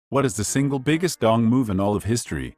What is the single biggest dong move in all of history?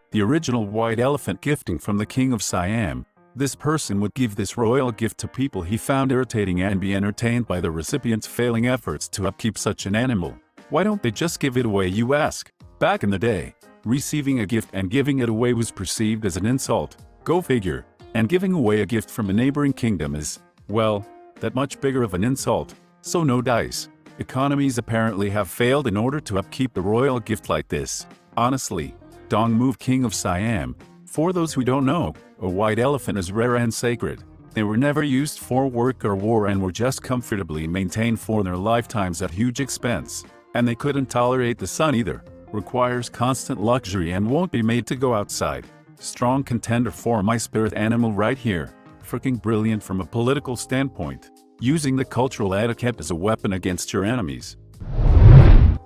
The original white elephant gifting from the king of Siam. This person would give this royal gift to people he found irritating and be entertained by the recipient's failing efforts to upkeep such an animal. Why don't they just give it away, you ask? Back in the day, receiving a gift and giving it away was perceived as an insult. Go figure. And giving away a gift from a neighboring kingdom is, well, that much bigger of an insult. So no dice. Economies apparently have failed in order to upkeep the royal gift like this. Honestly, dong move king of Siam. For those who don't know, a white elephant is rare and sacred. They were never used for work or war and were just comfortably maintained for their lifetimes at huge expense. And they couldn't tolerate the sun either. Requires constant luxury and won't be made to go outside. Strong contender for my spirit animal right here. Freaking brilliant from a political standpoint. Using the cultural etiquette as a weapon against your enemies.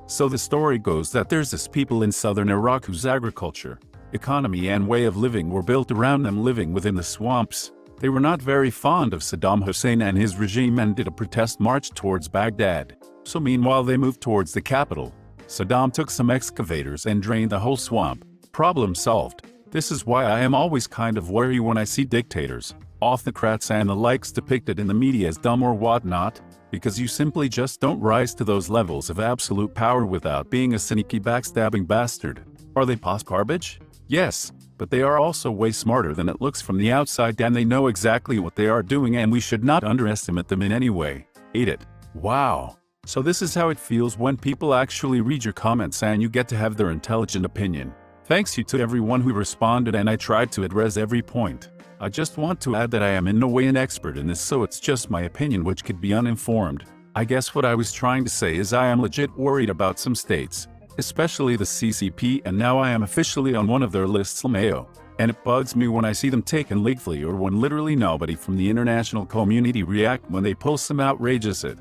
So the story goes that there's this people in southern Iraq whose agriculture, economy and way of living were built around them living within the swamps. They were not very fond of Saddam Hussein and his regime and did a protest march towards Baghdad. So meanwhile they moved towards the capital. Saddam took some excavators and drained the whole swamp. Problem solved. This is why I am always kind of wary when I see dictators, autocrats and the likes depicted in the media as dumb or whatnot, because you simply just don't rise to those levels of absolute power without being a sneaky backstabbing bastard. Are they pos garbage? Yes, but they are also way smarter than it looks from the outside and they know exactly what they are doing and we should not underestimate them in any way. Eat it. Wow. So this is how it feels when people actually read your comments and you get to have their intelligent opinion. Thanks you to everyone who responded and I tried to address every point. I just want to add that I am in no way an expert in this, so it's just my opinion which could be uninformed. I guess what I was trying to say is I am legit worried about some states, especially the CCP, and now I am officially on one of their lists, LMAO. And it bugs me when I see them taken legally or when literally nobody from the international community react when they post some outrageous shit.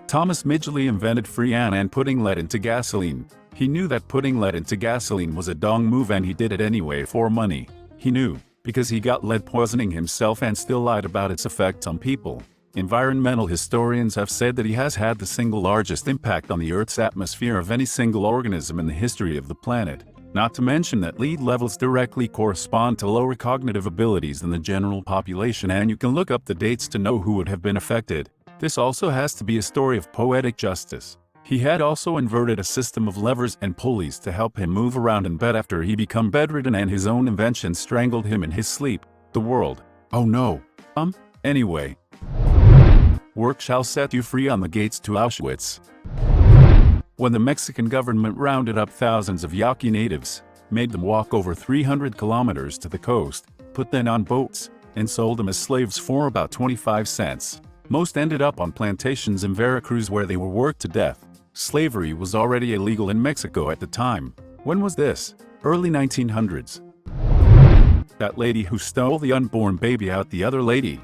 Thomas Midgley invented freon and putting lead into gasoline. He knew that putting lead into gasoline was a dong move and he did it anyway for money. He knew, because he got lead poisoning himself and still lied about its effects on people. Environmental historians have said that he has had the single largest impact on the Earth's atmosphere of any single organism in the history of the planet. Not to mention that lead levels directly correspond to lower cognitive abilities than the general population, and you can look up the dates to know who would have been affected. This also has to be a story of poetic justice. He had also invented a system of levers and pulleys to help him move around in bed after he became bedridden and his own invention strangled him in his sleep. The world. Oh no. Anyway. Work shall set you free on the gates to Auschwitz. When the Mexican government rounded up thousands of Yaki natives, made them walk over 300 kilometers to the coast, put them on boats, and sold them as slaves for about 25 cents. Most ended up on plantations in Veracruz where they were worked to death. Slavery was already illegal in Mexico at the time. When was this? Early 1900s. That lady who stole the unborn baby out the other lady.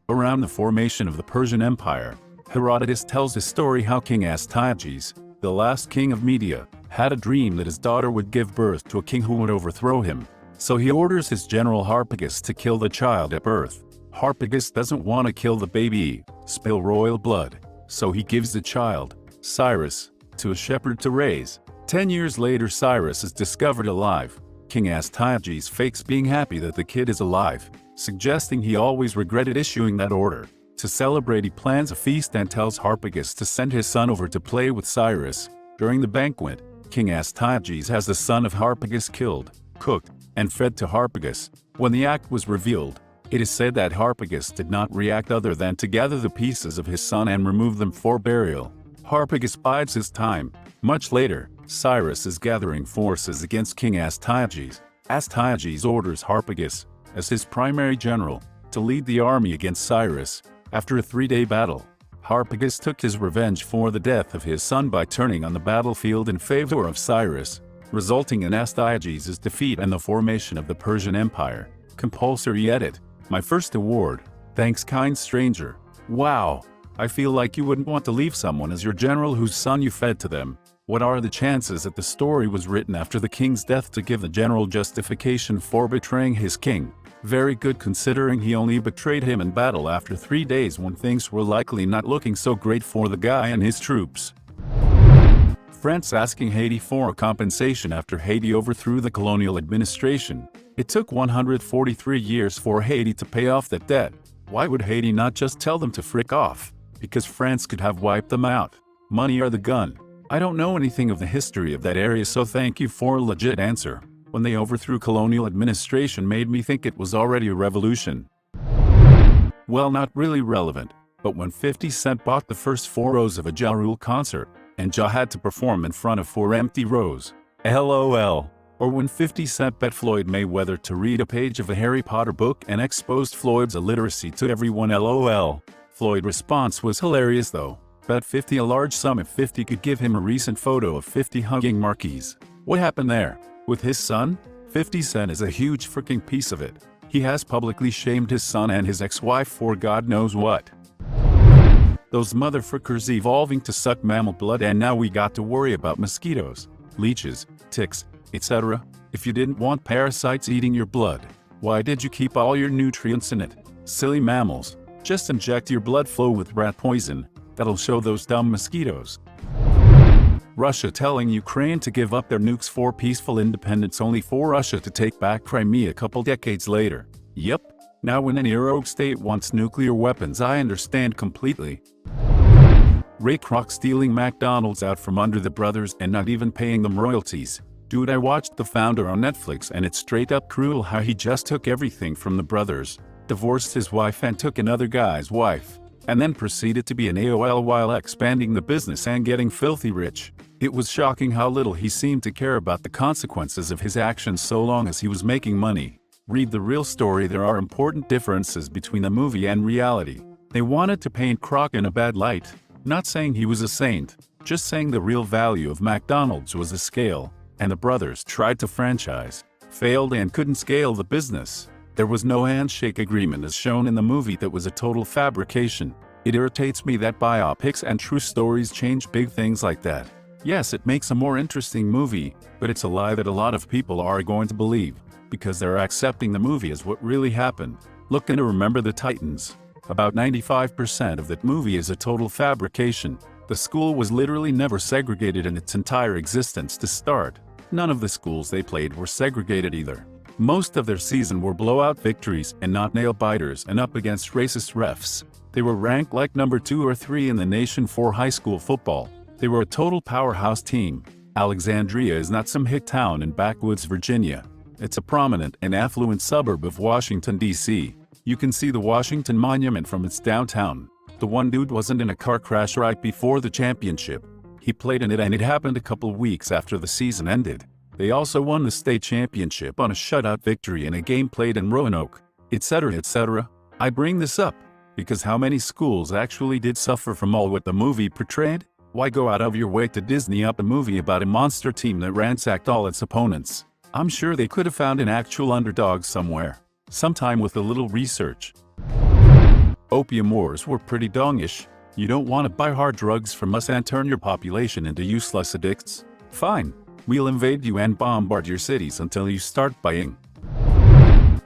Around the formation of the Persian Empire, Herodotus tells the story how King Astyages, the last king of Media, had a dream that his daughter would give birth to a king who would overthrow him. So he orders his general Harpagus to kill the child at birth. Harpagus doesn't want to kill the baby, spill royal blood. So he gives the child, Cyrus, to a shepherd to raise. 10 years later Cyrus is discovered alive. King Astyages fakes being happy that the kid is alive, suggesting he always regretted issuing that order. To celebrate he plans a feast and tells Harpagus to send his son over to play with Cyrus. During the banquet, King Astyages has the son of Harpagus killed, cooked, and fed to Harpagus. When the act was revealed, it is said that Harpagus did not react other than to gather the pieces of his son and remove them for burial. Harpagus bides his time. Much later, Cyrus is gathering forces against King Astyages. Astyages orders Harpagus, as his primary general, to lead the army against Cyrus. After a 3-day battle, Harpagus took his revenge for the death of his son by turning on the battlefield in favor of Cyrus, resulting in Astyages' defeat and the formation of the Persian Empire. Compulsory edit. My first award. Thanks, kind stranger. Wow. I feel like you wouldn't want to leave someone as your general whose son you fed to them. What are the chances that the story was written after the king's death to give the general justification for betraying his king? Very good, considering he only betrayed him in battle after 3 days when things were likely not looking so great for the guy and his troops. France asking Haiti for a compensation after Haiti overthrew the colonial administration. It took 143 years for Haiti to pay off that debt. Why would Haiti not just tell them to frick off? Because France could have wiped them out. Money or the gun? I don't know anything of the history of that area, so thank you for a legit answer. When they overthrew colonial administration made me think it was already a revolution. Well, not really relevant, but when 50 Cent bought the first 4 rows of a Ja Rule concert, and Ja had to perform in front of 4 empty rows. LOL. Or when 50 Cent bet Floyd Mayweather to read a page of a Harry Potter book and exposed Floyd's illiteracy to everyone. LOL. Floyd's response was hilarious though. Bet 50 a large sum if 50 could give him a recent photo of 50 hugging Marquise. What happened there? With his son? 50 Cent is a huge freaking piece of it. He has publicly shamed his son and his ex-wife for God knows what. Those motherfuckers evolving to suck mammal blood, and now we got to worry about mosquitoes, leeches, ticks, etc. If you didn't want parasites eating your blood, why did you keep all your nutrients in it? Silly mammals. Just inject your blood flow with rat poison. That'll show those dumb mosquitoes. Russia telling Ukraine to give up their nukes for peaceful independence, only for Russia to take back Crimea a couple decades later. Yep. Now when any rogue state wants nuclear weapons, I understand completely. Ray Kroc stealing McDonald's out from under the brothers and not even paying them royalties. Dude, I watched The Founder on Netflix and it's straight up cruel how he just took everything from the brothers, divorced his wife and took another guy's wife, and then proceeded to be an AOL while expanding the business and getting filthy rich. It was shocking how little he seemed to care about the consequences of his actions so long as he was making money. Read the real story. There are important differences between the movie and reality. They wanted to paint Kroc in a bad light, not saying he was a saint, just saying the real value of McDonald's was a scale, and the brothers tried to franchise, failed and couldn't scale the business. There was no handshake agreement as shown in the movie. That was a total fabrication. It irritates me that biopics and true stories change big things like that. Yes, it makes a more interesting movie, but it's a lie that a lot of people are going to believe, because they're accepting the movie as what really happened. Look into Remember the Titans. About 95% of that movie is a total fabrication. The school was literally never segregated in its entire existence to start. None of the schools they played were segregated either. Most of their season were blowout victories and not nail-biters and up against racist refs. They were ranked like number 2 or 3 in the nation for high school football. They were a total powerhouse team. Alexandria is not some hick town in backwoods Virginia. It's a prominent and affluent suburb of Washington, D.C. You can see the Washington Monument from its downtown. The one dude wasn't in a car crash right before the championship. He played in it and it happened a couple weeks after the season ended. They also won the state championship on a shutout victory in a game played in Roanoke, etc., etc. I bring this up because how many schools actually did suffer from all what the movie portrayed? Why go out of your way to Disney up a movie about a monster team that ransacked all its opponents? I'm sure they could have found an actual underdog somewhere, sometime with a little research. Opium Wars were pretty dongish. You don't want to buy hard drugs from us and turn your population into useless addicts? Fine. We'll invade you and bombard your cities until you start buying.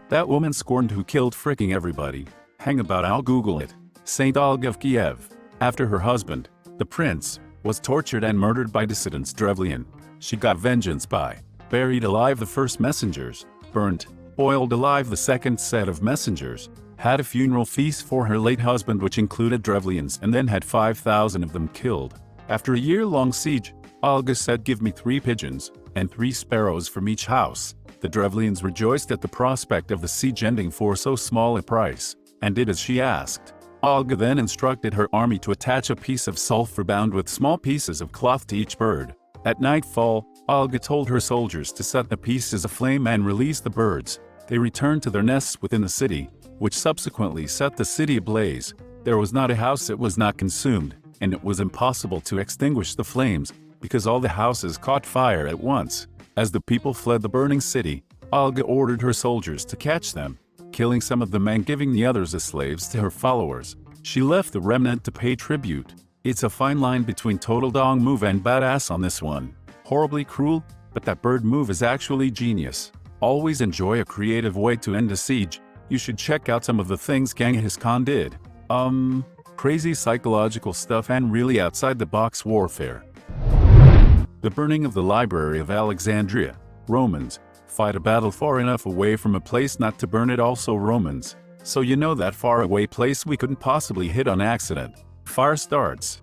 That woman scorned who killed fricking everybody. Hang about, I'll Google it. Saint Olga of Kiev. After her husband, the prince, was tortured and murdered by dissidents Drevlian, she got vengeance by buried alive the first messengers, burned, boiled alive the second set of messengers, had a funeral feast for her late husband which included Drevlians, and then had 5,000 of them killed. After a year-long siege, Olga said, "Give me 3 pigeons, and 3 sparrows from each house." The Drevlians rejoiced at the prospect of the siege ending for so small a price, and did as she asked. Olga then instructed her army to attach a piece of sulfur bound with small pieces of cloth to each bird. At nightfall, Olga told her soldiers to set the pieces aflame and release the birds. They returned to their nests within the city, which subsequently set the city ablaze. There was not a house that was not consumed, and it was impossible to extinguish the flames, because all the houses caught fire at once. As the people fled the burning city, Olga ordered her soldiers to catch them, killing some of them and giving the others as slaves to her followers. She left the remnant to pay tribute. It's a fine line between total dong move and badass on this one. Horribly cruel, but that bird move is actually genius. Always enjoy a creative way to end a siege. You should check out some of the things Genghis Khan did. Crazy psychological stuff and really outside the box warfare. The burning of the Library of Alexandria. Romans. Fight a battle far enough away from a place not to burn it. Also Romans. So you know that far away place we couldn't possibly hit on accident. Fire starts.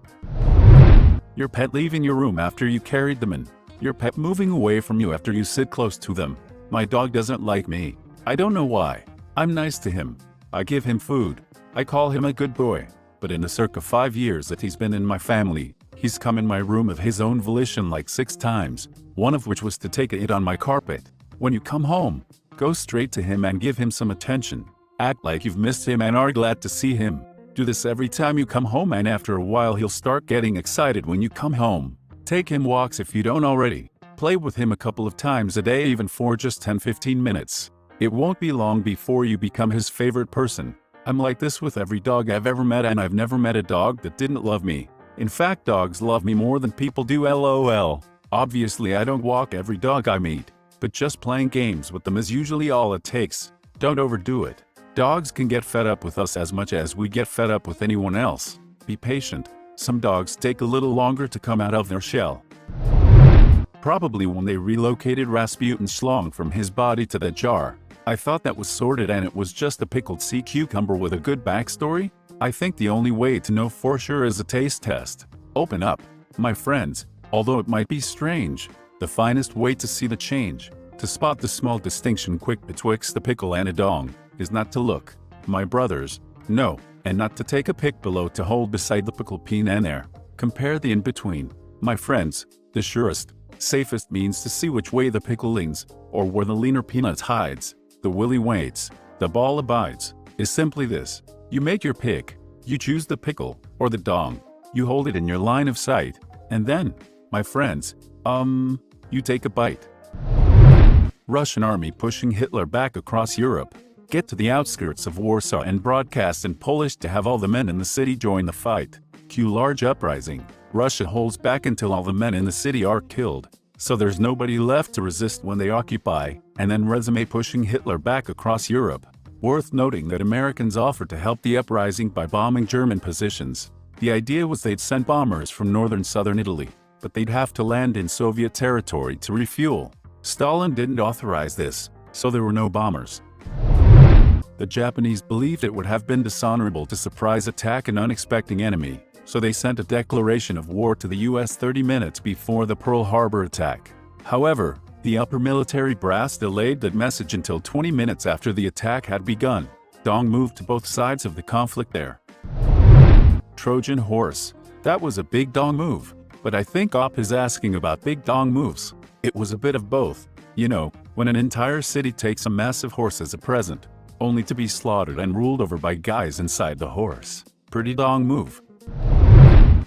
Your pet leaving your room after you carried them in. Your pet moving away from you after you sit close to them. My dog doesn't like me. I don't know why. I'm nice to him. I give him food. I call him a good boy. But in the circa 5 years that he's been in my family, he's come in my room of his own volition like 6 times, one of which was to take a hit on my carpet. When you come home, go straight to him and give him some attention. Act like you've missed him and are glad to see him. Do this every time you come home, and after a while he'll start getting excited when you come home. Take him walks if you don't already. Play with him a couple of times a day, even for just 10-15 minutes. It won't be long before you become his favorite person. I'm like this with every dog I've ever met, and I've never met a dog that didn't love me. In fact, dogs love me more than people do, LOL. Obviously I don't walk every dog I meet, but just playing games with them is usually all it takes. Don't overdo it. Dogs can get fed up with us as much as we get fed up with anyone else. Be patient. Some dogs take a little longer to come out of their shell. Probably when they relocated Rasputin's schlong from his body to the jar, I thought that was sorted and it was just a pickled sea cucumber with a good backstory. I think the only way to know for sure is a taste test. Open up, my friends. Although it might be strange, the finest way to see the change, to spot the small distinction quick betwixt the pickle and a dong, is not to look, my brothers, no, and not to take a pick below to hold beside the pickle peen and there. Compare the in-between, my friends. The surest, safest means to see which way the pickle leans, or where the leaner peanut hides, the willy waits, the ball abides, is simply this. You make your pick, you choose the pickle, or the dong, you hold it in your line of sight, and then, my friends, you take a bite. Russian army pushing Hitler back across Europe. Get to the outskirts of Warsaw and broadcast in Polish to have all the men in the city join the fight. Cue large uprising. Russia holds back until all the men in the city are killed, so there's nobody left to resist when they occupy, and then resume pushing Hitler back across Europe. Worth noting that Americans offered to help the uprising by bombing German positions. The idea was they'd send bombers from southern Italy, but they'd have to land in Soviet territory to refuel. Stalin didn't authorize this, so there were no bombers. The Japanese believed it would have been dishonorable to surprise attack an unexpected enemy, so they sent a declaration of war to the US 30 minutes before the Pearl Harbor attack. However, the upper military brass delayed that message until 20 minutes after the attack had begun. Dong moved to both sides of the conflict there. Trojan Horse. That was a big dong move, but I think Op is asking about big dong moves. It was a bit of both. You know, when an entire city takes a massive horse as a present, only to be slaughtered and ruled over by guys inside the horse. Pretty dong move.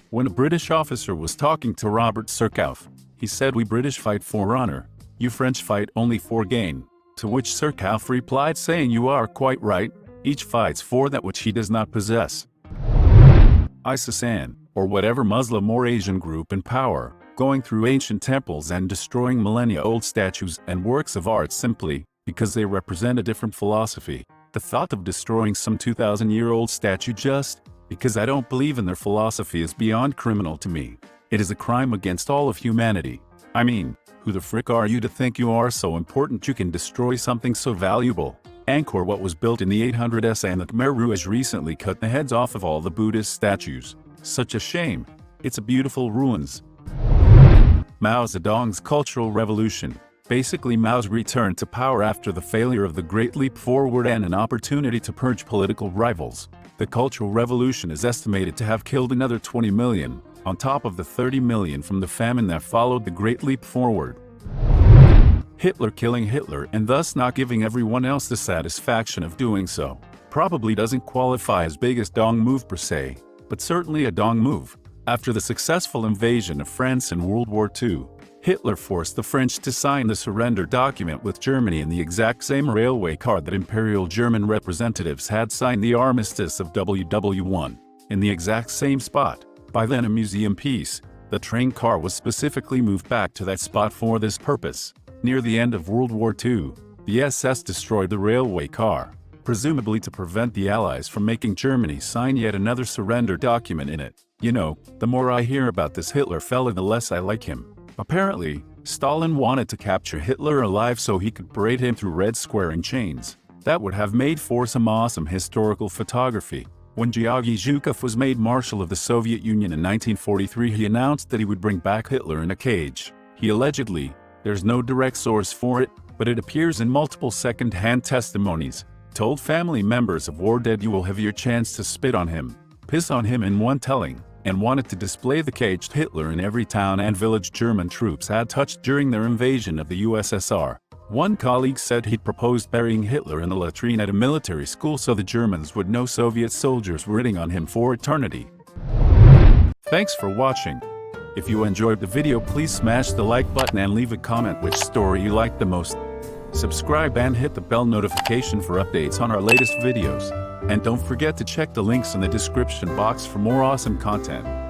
When a British officer was talking to Robert Surcouf, he said, "We British fight for honor, you French fight only for gain." To which Surcouf replied saying, "You are quite right, each fights for that which he does not possess." ISIS-An, or whatever Muslim or Asian group in power, going through ancient temples and destroying millennia-old statues and works of art simply because they represent a different philosophy. The thought of destroying some 2,000-year-old statue just because I don't believe in their philosophy is beyond criminal to me. It is a crime against all of humanity. I mean, who the frick are you to think you are so important you can destroy something so valuable? Angkor, what was built in the 800s, and the Khmer Rouge recently cut the heads off of all the Buddhist statues. Such a shame. It's a beautiful ruins. Mao Zedong's Cultural Revolution. Basically Mao's return to power after the failure of the Great Leap Forward and an opportunity to purge political rivals. The Cultural Revolution is estimated to have killed another 20 million, on top of the 30 million from the famine that followed the Great Leap Forward. Hitler killing Hitler and thus not giving everyone else the satisfaction of doing so. Probably doesn't qualify as biggest dong move per se, but certainly a dong move. After the successful invasion of France in World War II, Hitler forced the French to sign the surrender document with Germany in the exact same railway car that Imperial German representatives had signed the armistice of WW1, in the exact same spot. By then a museum piece, the train car was specifically moved back to that spot for this purpose. Near the end of World War II, the SS destroyed the railway car, presumably to prevent the Allies from making Germany sign yet another surrender document in it. You know, the more I hear about this Hitler fella, the less I like him. Apparently, Stalin wanted to capture Hitler alive so he could parade him through Red Square in chains. That would have made for some awesome historical photography. When Georgy Zhukov was made Marshal of the Soviet Union in 1943, he announced that he would bring back Hitler in a cage. He allegedly, there's no direct source for it, but it appears in multiple second-hand testimonies, told family members of war dead you will have your chance to spit on him, piss on him in one telling, and wanted to display the caged Hitler in every town and village German troops had touched during their invasion of the USSR. One colleague said he'd proposed burying Hitler in a latrine at a military school so the Germans would know Soviet soldiers were hitting on him for eternity. Thanks for watching. If you enjoyed the video, please smash the like button and leave a comment which story you liked the most. Subscribe and hit the bell notification for updates on our latest videos. And don't forget to check the links in the description box for more awesome content.